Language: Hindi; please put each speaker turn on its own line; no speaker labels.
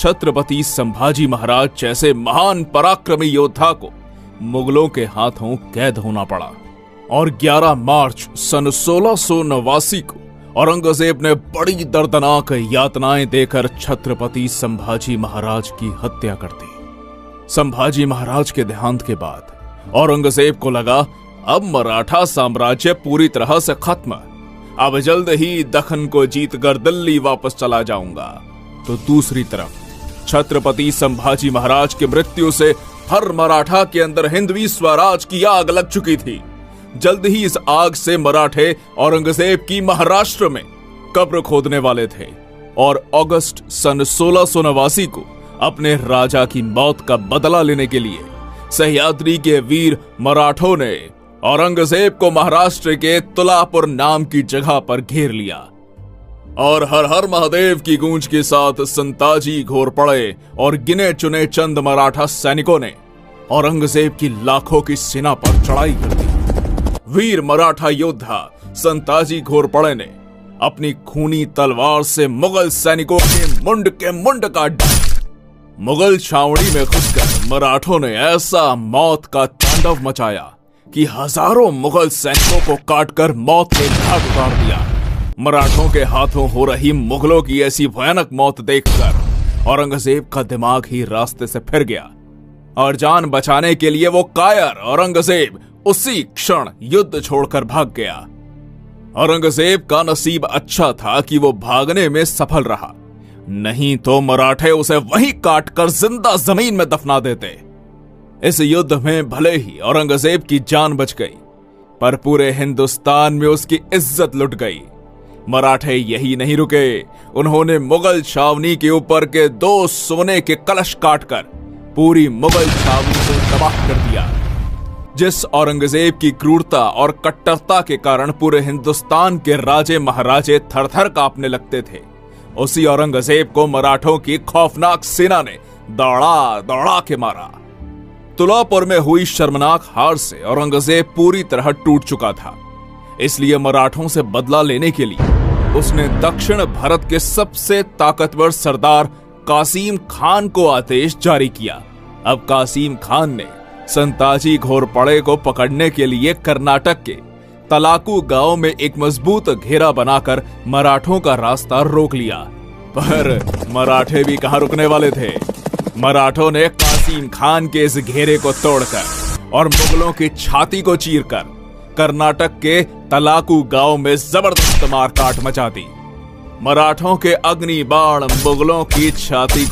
छत्रपति संभाजी महाराज जैसे महान पराक्रमी योद्धा को मुगलों के हाथों कैद होना पड़ा और 11 मार्च सन 1689 को औरंगजेब ने बड़ी दर्दनाक यातनाएं देकर छत्रपति संभाजी महाराज की हत्या कर दी। संभाजी महाराज के देहांत के बाद औरंगजेब को लगा अब मराठा साम्राज्य पूरी तरह से खत्म, अब जल्द ही दखन को जीतकर दिल्ली वापस चला जाऊंगा। तो दूसरी तरफ छत्रपति संभाजी महाराज की मृत्यु से हर मराठा के अंदर हिंदवी स्वराज की आग लग चुकी थी। जल्द ही इस आग से मराठे औरंगजेब की महाराष्ट्र में कब्र खोदने वाले थे और अगस्त सन 1689 को अपने राजा की मौत का बदला लेने के लिए सह्याद्री के वीर मराठों ने औरंगजेब को महाराष्ट्र के तुलापुर नाम की जगह पर घेर लिया और हर हर महादेव की गूंज के साथ संताजी घोर पड़े और गिने चुने चंद मराठा सैनिकों ने औरंगजेब की लाखों की सेना पर चढ़ाई कर दी। वीर मराठा योद्धा संताजी घोरपड़े ने अपनी खूनी तलवार से मुगल सैनिकों के मुंड काट दिए। मुगल छावनी में घुसकर मराठों ने ऐसा मौत का तांडव मचाया कि हजारों मुगल सैनिकों को काटकर मौत के घाट उतार दिया। मराठों के हाथों हो रही मुगलों की ऐसी भयानक मौत देखकर औरंगजेब का दिमाग ही रास्ते से फिर गया और जान बचाने के लिए वो कायर औरंगजेब उसी क्षण युद्ध छोड़कर भाग गया। औरंगजेब का नसीब अच्छा था कि वो भागने में सफल रहा, नहीं तो मराठे उसे वहीं काटकर जिंदा जमीन में दफना देते। इस युद्ध में भले ही औरंगजेब की जान बच गई, पर पूरे हिंदुस्तान में उसकी इज्जत लुट गई। मराठे यही नहीं रुके, उन्होंने मुगल छावनी के ऊपर के 2 सोने के कलश काटकर पूरी मुगल छावनी को तबाह कर दिया। जिस औरंगजेब की क्रूरता और कट्टरता के कारण पूरे हिंदुस्तान के राजे महाराजे थर-थर कांपने लगते थे, उसी औरंगजेब को मराठों की खौफनाक सेना ने दौड़ा दौड़ा के मारा। तुलापुर में हुई शर्मनाक हार से औरंगजेब पूरी तरह टूट चुका था। इसलिए मराठों से बदला लेने के लिए उसने दक्षिण भारत के सबसे ताकतवर सरदार कासिम खान को आदेश जारी किया। अब कासिम खान ने संताजी घोरपड़े को पकड़ने के लिए कर्नाटक के तलाकू गांव में एक मजबूत घेरा बनाकर मराठों का रास्ता रोक लिया। पर मराठे भी कहां रुकने वाले थे। मराठों ने कासिम खान के इस घेरे को तोड़कर और मुगलों की छाती को चीरकर कर्नाटक के तलाकू गांव में जबरदस्त मारकाट मचा दी। मराठों के अग्नि बाण मुगलों की छाती को